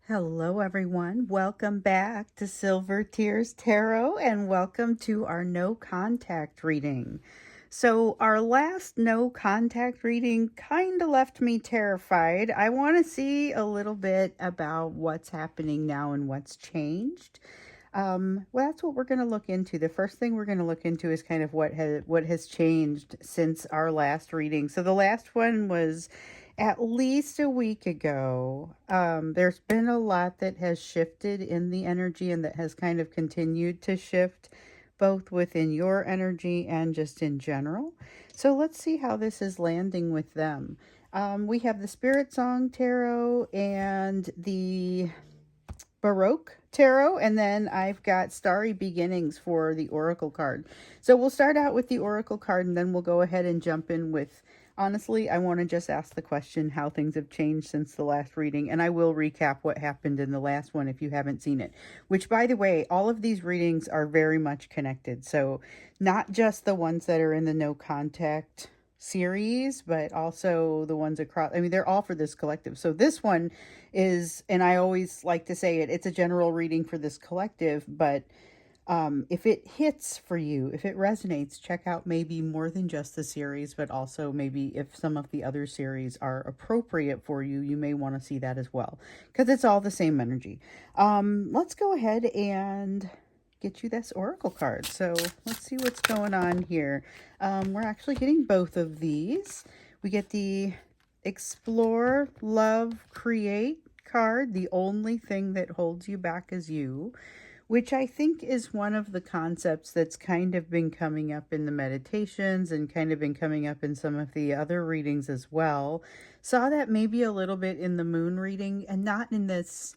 Hello, everyone. Welcome back to Silver Tears Tarot and welcome to our no contact reading. So, our last no contact reading kind of left me terrified. I want to see a little bit about what's happening now and what's changed. Well, that's what we're going to look into. The first thing we're going to look into is kind of what has changed since our last reading. So, the last one was at least a week ago. There's been a lot that has shifted in the energy and that has kind of continued to shift both within your energy and just in general. So let's see how this is landing with them. We have the Spirit Song Tarot and the Baroque Tarot, and then I've got Starry Beginnings for the Oracle card. So we'll start out with the Oracle card, and then we'll go ahead and jump in with, honestly, I want to just ask the question how things have changed since the last reading, and I will recap what happened in the last one if you haven't seen it. Which, by the way, all of these readings are very much connected. So not just the ones that are in the no contact series, but also the ones across. I mean, they're all for this collective. So this one is, and I always like to say it's a general reading for this collective, but if it hits for you, if it resonates, check out maybe more than just the series, but also maybe if some of the other series are appropriate for you, you may want to see that as well, because it's all the same energy. Let's go ahead and get you this oracle card. So let's see what's going on here. We're actually getting both of these. We get the Explore, Love, Create card. The only thing that holds you back is you, which I think is one of the concepts that's kind of been coming up in the meditations and kind of been coming up in some of the other readings as well. Saw that maybe a little bit in the moon reading, and not in these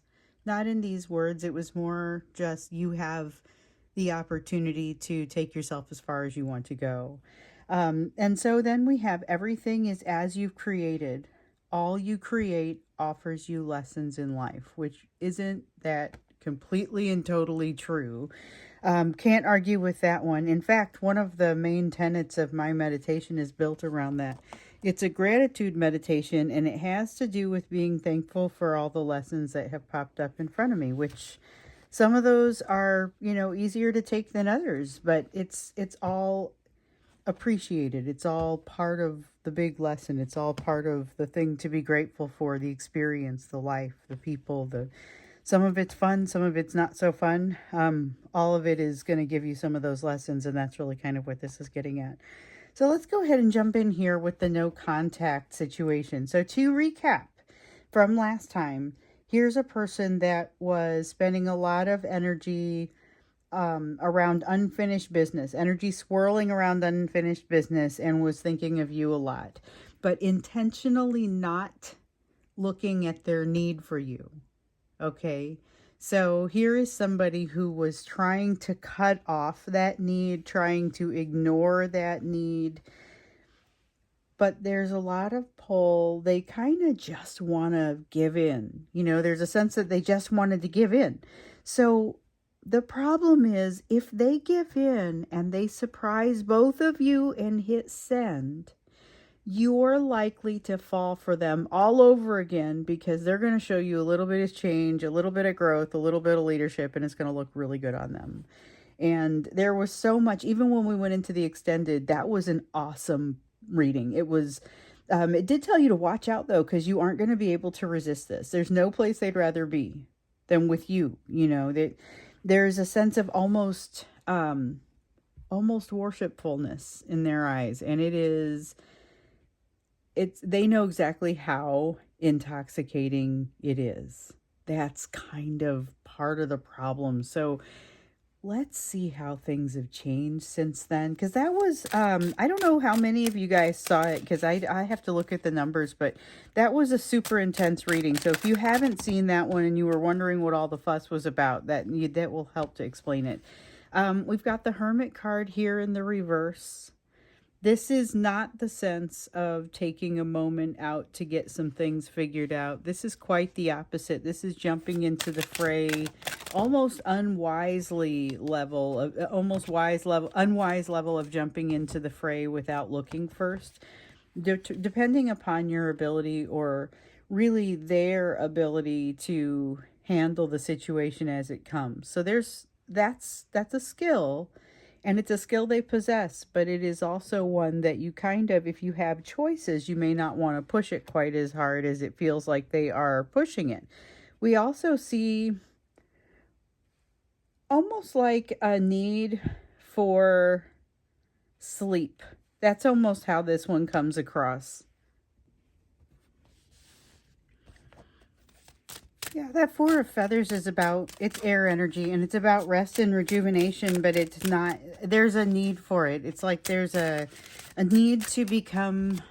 words. It was more just you have the opportunity to take yourself as far as you want to go. And so then we have everything is as you've created. All you create offers you lessons in life, which isn't that completely and totally true. Can't argue with that one. In fact, one of the main tenets of my meditation is built around that. It's a gratitude meditation, and it has to do with being thankful for all the lessons that have popped up in front of me, which some of those are, easier to take than others, but it's all appreciated. It's all part of the big lesson. It's all part of the thing to be grateful for, the experience, the life, the people, some of it's fun, some of it's not so fun. All of it is going to give you some of those lessons, and that's really kind of what this is getting at. So let's go ahead and jump in here with the no contact situation. So to recap from last time, here's a person that was spending a lot of energy around unfinished business, energy swirling around unfinished business, and was thinking of you a lot, but intentionally not looking at their need for you. Okay. So here is somebody who was trying to cut off that need, trying to ignore that need. But there's a lot of pull. They kind of just want to give in. There's a sense that they just wanted to give in. So the problem is if they give in and they surprise both of you and hit send, you're likely to fall for them all over again, because they're going to show you a little bit of change, a little bit of growth, a little bit of leadership, and it's going to look really good on them. And there was so much, even when we went into the extended, that was an awesome reading. It was, it did tell you to watch out though, because you aren't going to be able to resist this. There's no place they'd rather be than with you. There's a sense of almost worshipfulness in their eyes, and they know exactly how intoxicating it is. That's kind of part of the problem. So let's see how things have changed since then, because that was I don't know how many of you guys saw it, because I have to look at the numbers, but that was a super intense reading. So if you haven't seen that one and you were wondering what all the fuss was about, that will help to explain it. We've got the Hermit card here in the reverse. This is not the sense of taking a moment out to get some things figured out. This is quite the opposite. This is jumping into the fray, almost unwise level of jumping into the fray without looking first. Depending upon your ability, or really their ability to handle the situation as it comes. So that's a skill, and it's a skill they possess, but it is also one that you kind of, if you have choices, you may not want to push it quite as hard as it feels like they are pushing it. We also see almost like a need for sleep. That's almost how this one comes across. Yeah, that Four of Feathers is about, it's air energy, and it's about rest and rejuvenation, but it's not, there's a need for it. It's like there's a need to become,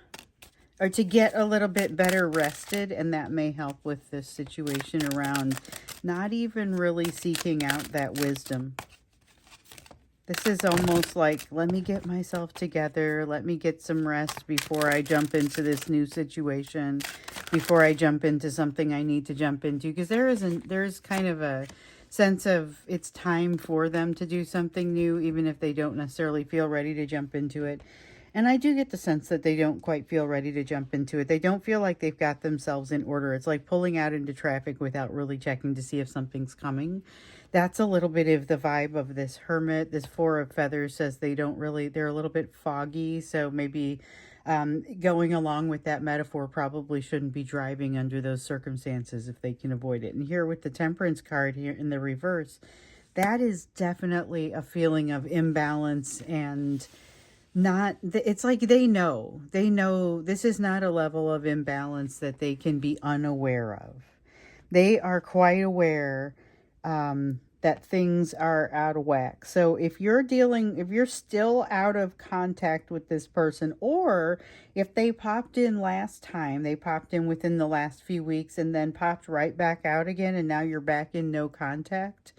or to get a little bit better rested, and that may help with this situation around not even really seeking out that wisdom. This is almost like, let me get myself together, let me get some rest before I jump into this new situation, before I jump into something I need to jump into, because there's kind of a sense of it's time for them to do something new, even if they don't necessarily feel ready to jump into it. And I do get the sense that they don't quite feel ready to jump into it. They don't feel like they've got themselves in order. It's like pulling out into traffic without really checking to see if something's coming. That's a little bit of the vibe of this Hermit. This Four of Feathers says they're a little bit foggy. So maybe going along with that metaphor, probably shouldn't be driving under those circumstances if they can avoid it. And here with the Temperance card here in the reverse, that is definitely a feeling of imbalance, and not, it's like they know this is not a level of imbalance that they can be unaware of. They are quite aware that things are out of whack. So if you're still out of contact with this person, or if they popped in last time, they popped in within the last few weeks and then popped right back out again, and now you're back in no contact,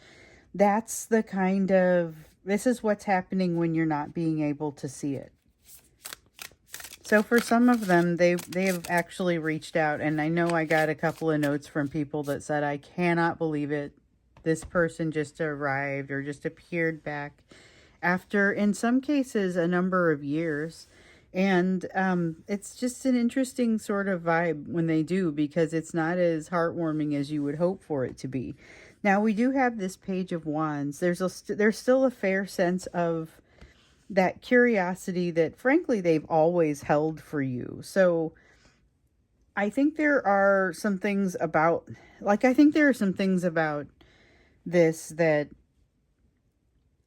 that's the kind of, this is what's happening when you're not being able to see it. So for some of them, they have actually reached out, and I know I got a couple of notes from people that said, I cannot believe it. This person just arrived or just appeared back after, in some cases, a number of years. And it's just an interesting sort of vibe when they do, because it's not as heartwarming as you would hope for it to be. Now, we do have this Page of Wands. There's still a fair sense of that curiosity that, frankly, they've always held for you. So I think there are some things about, this that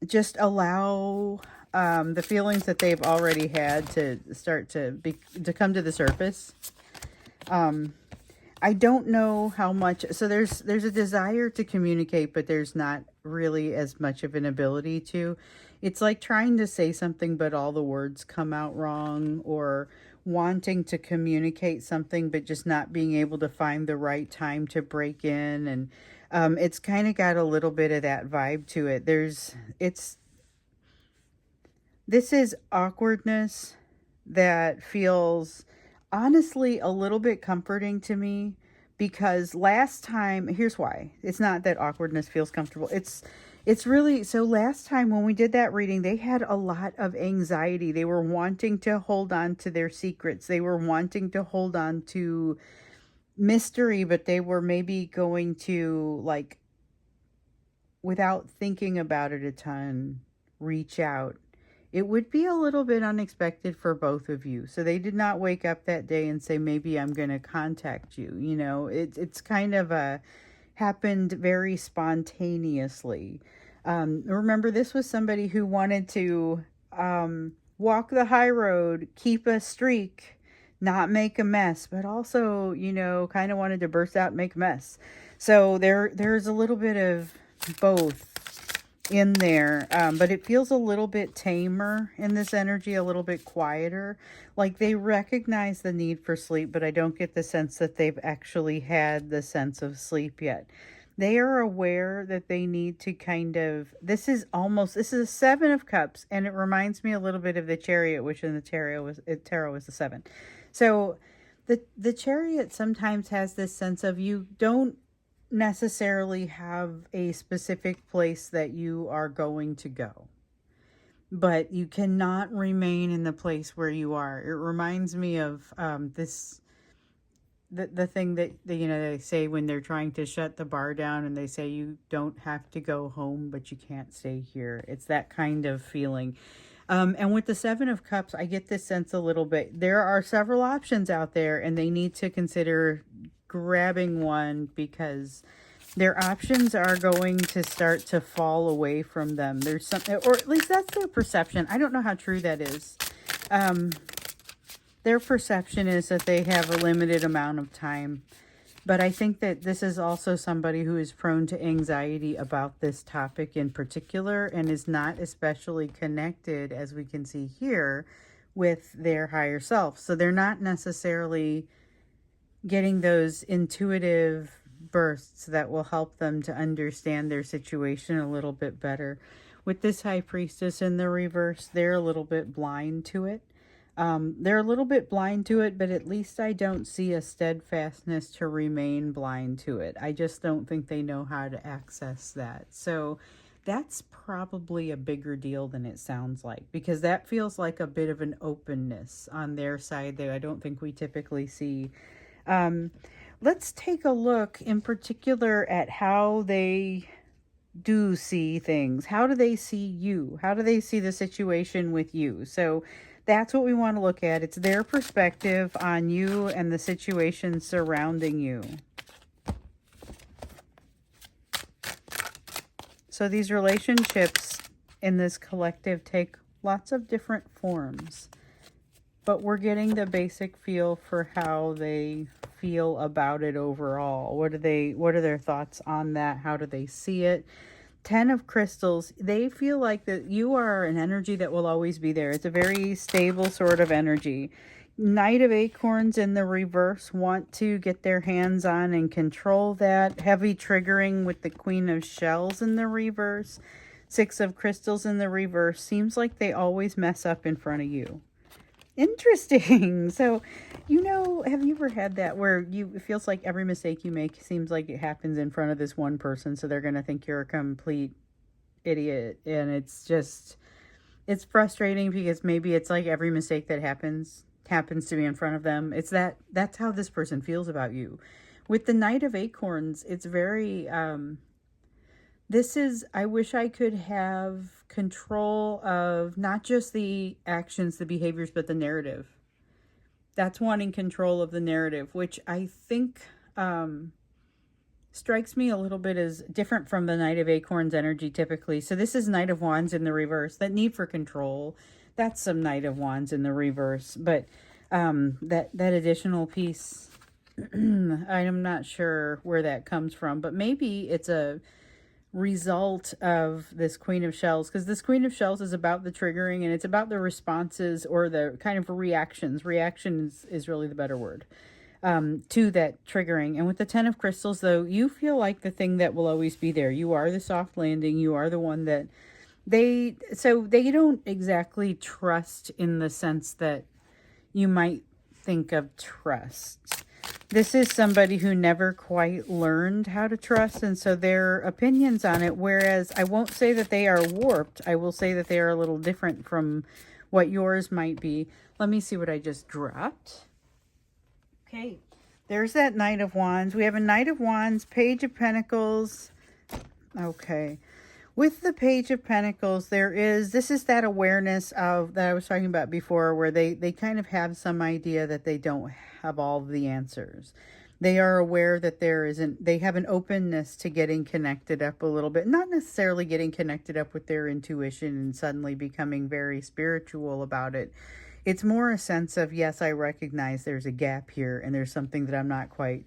just allow the feelings that they've already had to start to come to the surface. I don't know how much, so there's a desire to communicate, but there's not really as much of an ability to. It's like trying to say something, but all the words come out wrong, or wanting to communicate something, but just not being able to find the right time to break in. And it's kind of got a little bit of that vibe to it. This is awkwardness that feels honestly a little bit comforting to me, because last time, here's why. It's not that awkwardness feels comfortable. It's really, so last time when we did that reading, they had a lot of anxiety. They were wanting to hold on to their secrets. They were wanting to hold on to mystery, but they were maybe going to, like, without thinking about it a ton, reach out. It would be a little bit unexpected for both of you. So they did not wake up that day and say, maybe I'm going to contact you. You know, it's kind of happened very spontaneously. Remember, this was somebody who wanted to walk the high road, keep a streak, not make a mess, but also, you know, kind of wanted to burst out and make a mess. So there's a little bit of both in there, but it feels a little bit tamer in this energy, a little bit quieter. Like they recognize the need for sleep, but I don't get the sense that they've actually had the sense of sleep yet. They are aware that they need to kind of, this is a Seven of Cups, and it reminds me a little bit of the Chariot, which in the tarot was the seven. So the Chariot sometimes has this sense of, you don't necessarily have a specific place that you are going to go, but you cannot remain in the place where you are. It reminds me of this the thing that they say when they're trying to shut the bar down, and they say you don't have to go home, but you can't stay here. It's that kind of feeling. And with the Seven of Cups, I get this sense a little bit. There are several options out there, and they need to consider grabbing one, because their options are going to start to fall away from them. There's something, or at least that's their perception. I don't know how true that is. Their perception is that they have a limited amount of time. But I think that this is also somebody who is prone to anxiety about this topic in particular, and is not especially connected, as we can see here, with their higher self. So they're not necessarily getting those intuitive bursts that will help them to understand their situation a little bit better. With this High Priestess in the reverse, they're a little bit blind to it. They're a little bit blind to it, but at least I don't see a steadfastness to remain blind to it. I just don't think they know how to access that. So that's probably a bigger deal than it sounds like, because that feels like a bit of an openness on their side that I don't think we typically see. Let's take a look in particular at how they do see things. How do they see you? How do they see the situation with you? So that's what we want to look at. It's their perspective on you and the situation surrounding you. So these relationships in this collective take lots of different forms, but we're getting the basic feel for how they feel about it overall. What are their thoughts on that? How do they see it? 10 of Crystals, they feel like that you are an energy that will always be there. It's a very stable sort of energy. Knight of Acorns in the reverse want to get their hands on and control that. Heavy triggering with the Queen of Shells in the reverse. 6 of Crystals in the reverse. Seems like they always mess up in front of you. Interesting. So, have you ever had that where it feels like every mistake you make seems like it happens in front of this one person, so they're going to think you're a complete idiot, and it's frustrating, because maybe it's like every mistake that happens to be in front of them. That's how this person feels about you. With the Knight of Acorns, it's very I wish I could have control of not just the actions, the behaviors, but the narrative. That's wanting control of the narrative, which I think strikes me a little bit as different from the Knight of Acorns energy typically. So this is Knight of Wands in the reverse. That need for control, that's some Knight of Wands in the reverse. But that additional piece, I'm not sure where that comes from, but maybe it's a result of this Queen of Shells, because this Queen of Shells is about the triggering, and it's about the responses, or the kind of reactions. Reactions is really the better word, to that triggering. And with the 10 of Crystals, though, you feel like the thing that will always be there. You are the soft landing. You are the one that they don't exactly trust in the sense that you might think of trust. This is somebody who never quite learned how to trust, and so their opinions on it, whereas I won't say that they are warped, I will say that they are a little different from what yours might be. Let me see what I just dropped. Okay, there's that Knight of Wands. We have a Knight of Wands, Page of Pentacles. Okay. With the Page of Pentacles, this is that awareness of that I was talking about before, where they kind of have some idea that they don't have all the answers. They are aware that they have an openness to getting connected up a little bit, not necessarily getting connected up with their intuition and suddenly becoming very spiritual about it. It's more a sense of, yes, I recognize there's a gap here, and there's something that I'm not quite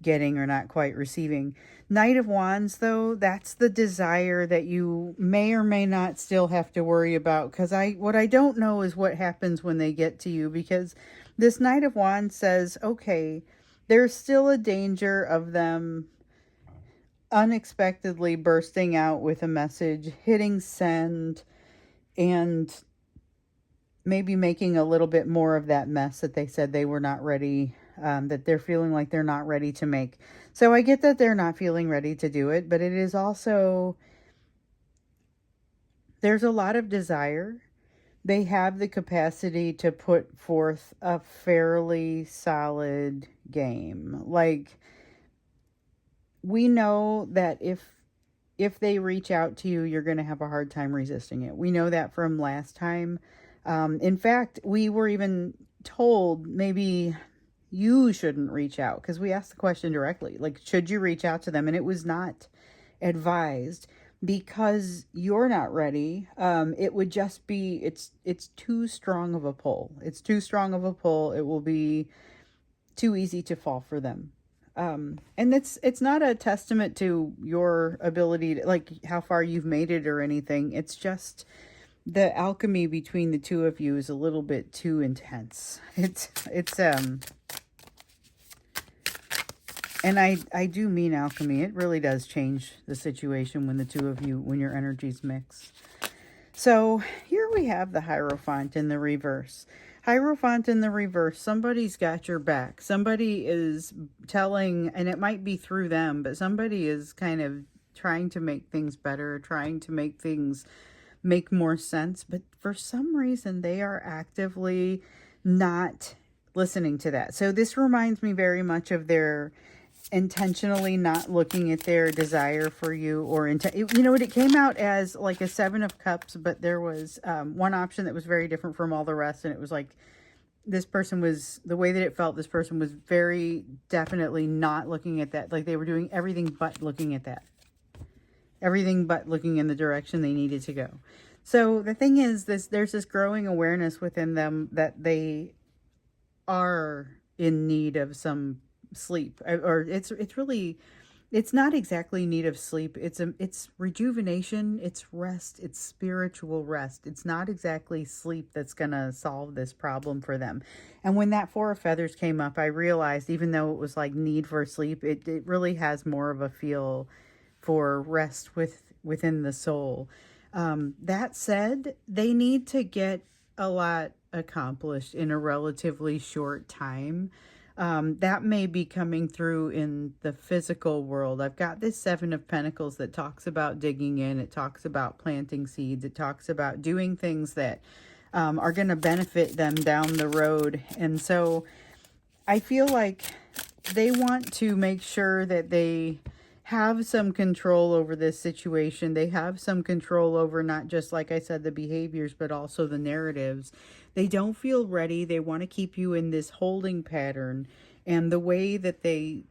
getting or not quite receiving. Knight of Wands, though, that's the desire that you may or may not still have to worry about, because what I don't know is what happens when they get to you, because this Knight of Wands says, okay, there's still a danger of them unexpectedly bursting out with a message, hitting send, and maybe making a little bit more of that mess that they said they were not ready, that they're feeling like they're not ready to make. So I get that they're not feeling ready to do it, but it is also, there's a lot of desire. they have the capacity to put forth a fairly solid game. Like, we know that if they reach out to you, you're going to have a hard time resisting it. We know that from last time. In fact, we were even told maybe you shouldn't reach out, because we asked the question directly, like, should you reach out to them? And it was not advised because you're not ready. It would just be, it's too strong of a pull. It's too strong of a pull. It will be too easy to fall for them. And it's not a testament to your ability to, like, how far you've made it or anything. It's just the alchemy between the two of you is a little bit too intense. It's and I do mean alchemy. It really does change the situation when the two of you, when your energies mix. So here we have the Hierophant in the reverse. Hierophant in the reverse, somebody's got your back. Somebody is telling, and it might be through them, but somebody is kind of trying to make things better, trying to make things make more sense. But for some reason, they are actively not listening to that. So this reminds me very much of their intentionally not looking at their desire for you, or you know what, it came out as like a 7 of cups, but there was one option that was very different from all the rest, and it was like this person was, the way that it felt, this person was very definitely not looking at that. Like, they were doing everything but looking at that, everything but looking in the direction they needed to go. So the thing is, there's this growing awareness within them that they are in need of some sleep, or it's really, it's not exactly need of sleep. It's rejuvenation, it's rest, it's spiritual rest. It's not exactly sleep that's gonna solve this problem for them. And when that 4 of feathers came up, I realized, even though it was like need for sleep, it really has more of a feel for rest within the soul. That said, they need to get a lot accomplished in a relatively short time. That may be coming through in the physical world. I've got this 7 of Pentacles that talks about digging in. It talks about planting seeds. It talks about doing things that are going to benefit them down the road. And so I feel like they want to make sure that they have some control over this situation. They have some control over not just, like I said, the behaviors, but also the narratives. They don't feel ready. They want to keep you in this holding pattern. And the way that they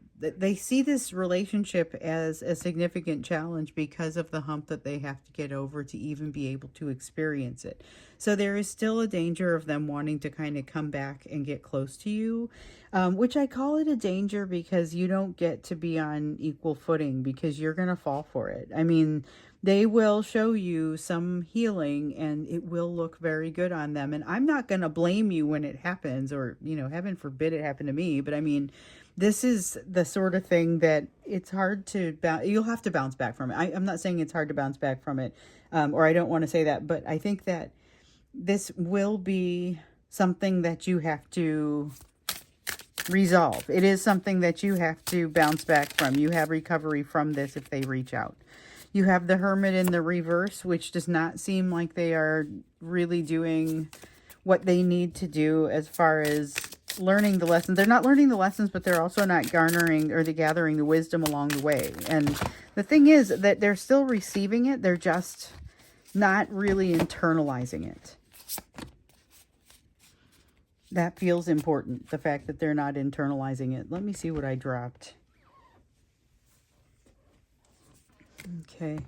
see this relationship as a significant challenge because of the hump that they have to get over to even be able to experience it. So there is still a danger of them wanting to kind of come back and get close to you, which I call it a danger because you don't get to be on equal footing, because you're going to fall for it. I mean, they will show you some healing and it will look very good on them. And I'm not going to blame you when it happens, or, you know, heaven forbid it happened to me. But I mean, this is the sort of thing that it's hard to you'll have to bounce back from it. I'm not saying it's hard to bounce back from it, or I don't want to say that, but I think that this will be something that you have to resolve. It is something that you have to bounce back from. You have recovery from this if they reach out. You have the Hermit in the reverse, which does not seem like they are really doing what they need to do as far as learning the lessons. They're not learning the lessons, but they're also not gathering the wisdom along the way. And the thing is that they're still receiving it. They're just not really internalizing it. That feels important, the fact that they're not internalizing it. Let me see what I dropped. Okay,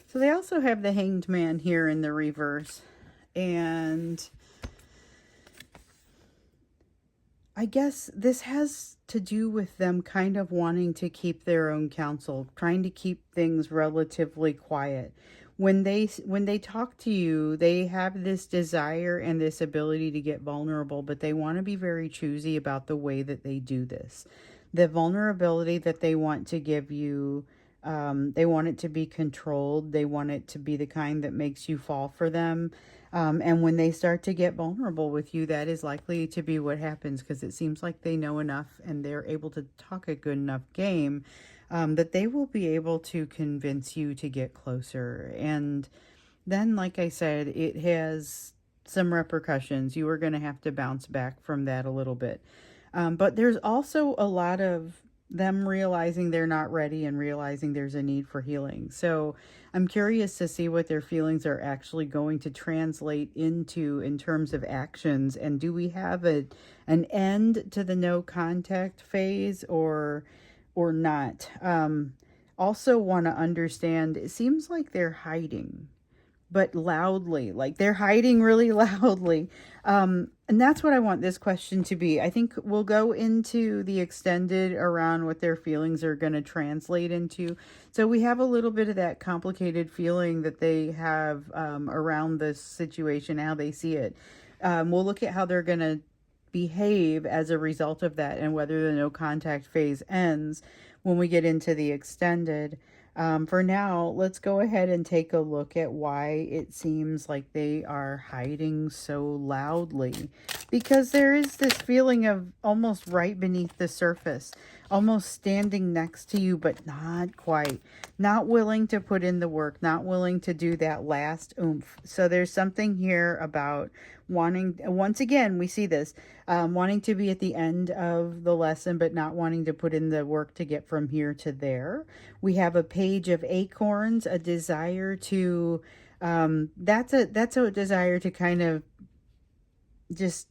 so they also have the Hanged Man here in the reverse, and I guess this has to do with them kind of wanting to keep their own counsel, trying to keep things relatively quiet. When they talk to you, they have this desire and this ability to get vulnerable, but they want to be very choosy about the way that they do this. The vulnerability that they want to give you, they want it to be controlled. They want it to be the kind that makes you fall for them. And when they start to get vulnerable with you, that is likely to be what happens, because it seems like they know enough and they're able to talk a good enough game that they will be able to convince you to get closer. And then, like I said, it has some repercussions. You are going to have to bounce back from that a little bit. But there's also a lot of them realizing they're not ready and realizing there's a need for healing. So I'm curious to see what their feelings are actually going to translate into in terms of actions. And do we have an end to the no contact phase or not? Also want to understand, it seems like they're hiding, but loudly, like they're hiding really loudly. And that's what I want this question to be. I think we'll go into the extended around what their feelings are going to translate into. So we have a little bit of that complicated feeling that they have around this situation, how they see it. We'll look at how they're going to behave as a result of that and whether the no contact phase ends when we get into the extended. For now, let's go ahead and take a look at why it seems like they are hiding so loudly. Because there is this feeling of almost right beneath the surface, almost standing next to you, but not quite. Not willing to put in the work, not willing to do that last oomph. So there's something here about wanting, once again, we see this, wanting to be at the end of the lesson, but not wanting to put in the work to get from here to there. We have a page of acorns, a desire to, that's a desire to kind of just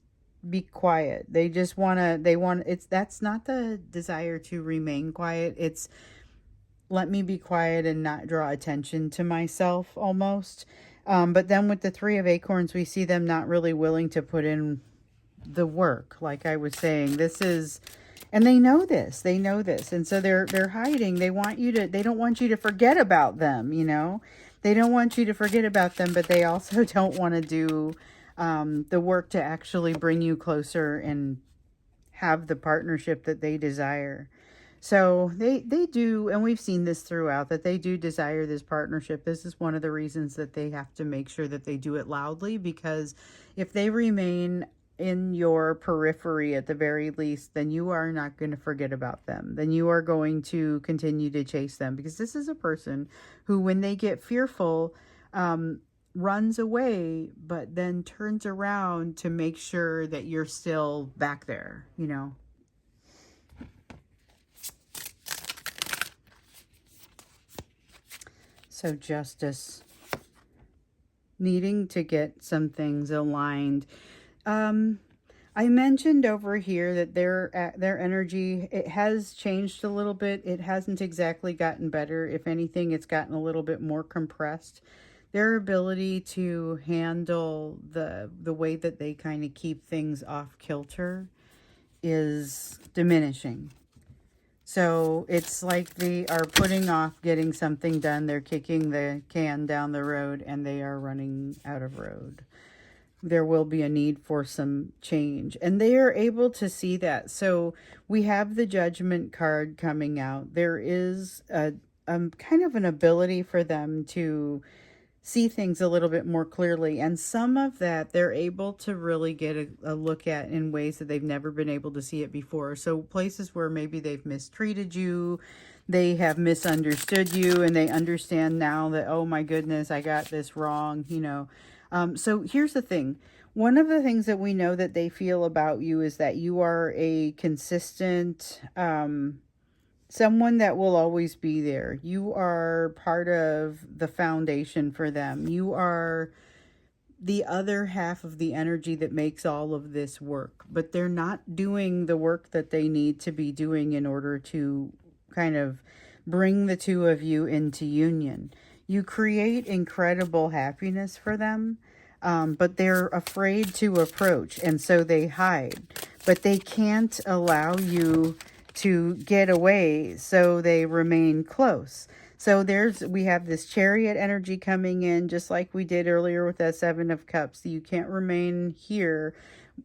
be quiet. They just that's not the desire to remain quiet. It's let me be quiet and not draw attention to myself almost. But then with the three of acorns, we see them not really willing to put in the work. Like I was saying, and they know this, and so they're hiding. They don't want you to forget about them. They don't want you to forget about them, but they also don't want to do the work to actually bring you closer and have the partnership that they desire. So they do, and we've seen this throughout, that they do desire this partnership. This is one of the reasons that they have to make sure that they do it loudly, because if they remain in your periphery at the very least, then you are not going to forget about them. Then you are going to continue to chase them, because this is a person who, when they get fearful, runs away, but then turns around to make sure that you're still back there, So justice, needing to get some things aligned. I mentioned over here that their energy, it has changed a little bit. It hasn't exactly gotten better. If anything, it's gotten a little bit more compressed. Their ability to handle the way that they kind of keep things off kilter is diminishing. So it's like they are putting off getting something done. They're kicking the can down the road and they are running out of road. There will be a need for some change. And they are able to see that. So we have the Judgment card coming out. There is a kind of an ability for them to see things a little bit more clearly. And some of that they're able to really get a look at in ways that they've never been able to see it before. So places where maybe they've mistreated you, they have misunderstood you, and they understand now that, oh my goodness, I got this wrong, So here's the thing. One of the things that we know that they feel about you is that you are a consistent, someone that will always be there. You are part of the foundation for them. You are the other half of the energy that makes all of this work. But they're not doing the work that they need to be doing in order to kind of bring the two of you into union. You create incredible happiness for them, but they're afraid to approach, and so they hide. But they can't allow you to get away, so they remain close. So we have this Chariot energy coming in, just like we did earlier with that Seven of Cups. You can't remain here,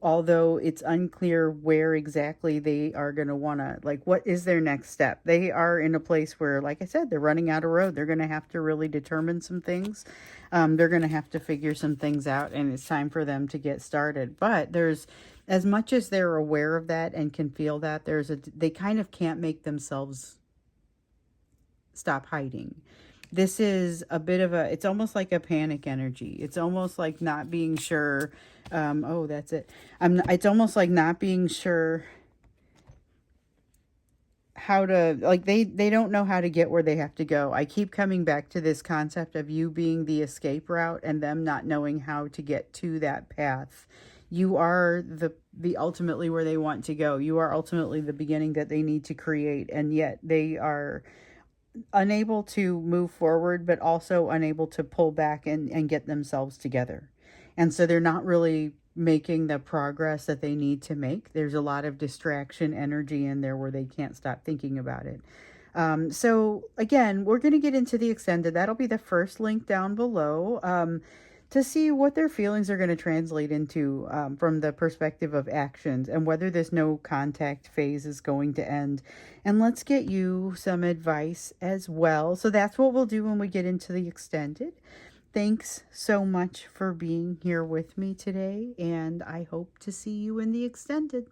although it's unclear where exactly they are going to want to, like, what is their next step? They are in a place where, like I said, they're running out of road. They're going to have to really determine some things. They're going to have to figure some things out, and it's time for them to get started. But as much as they're aware of that and can feel that, they kind of can't make themselves stop hiding. This is a bit of a, it's almost like a panic energy. It's almost like not being sure. Oh, that's it. It's almost like not being sure how to, like, they don't know how to get where they have to go. I keep coming back to this concept of you being the escape route and them not knowing how to get to that path. You are the ultimately where they want to go. You are ultimately the beginning that they need to create, and yet they are unable to move forward, but also unable to pull back and get themselves together. And so they're not really making the progress that they need to make. There's a lot of distraction energy in there where they can't stop thinking about it. So again, we're going to get into the extended. That'll be the first link down below. To see what their feelings are going to translate into from the perspective of actions and whether this no contact phase is going to end. And let's get you some advice as well. So that's what we'll do when we get into the extended. Thanks so much for being here with me today, and I hope to see you in the extended.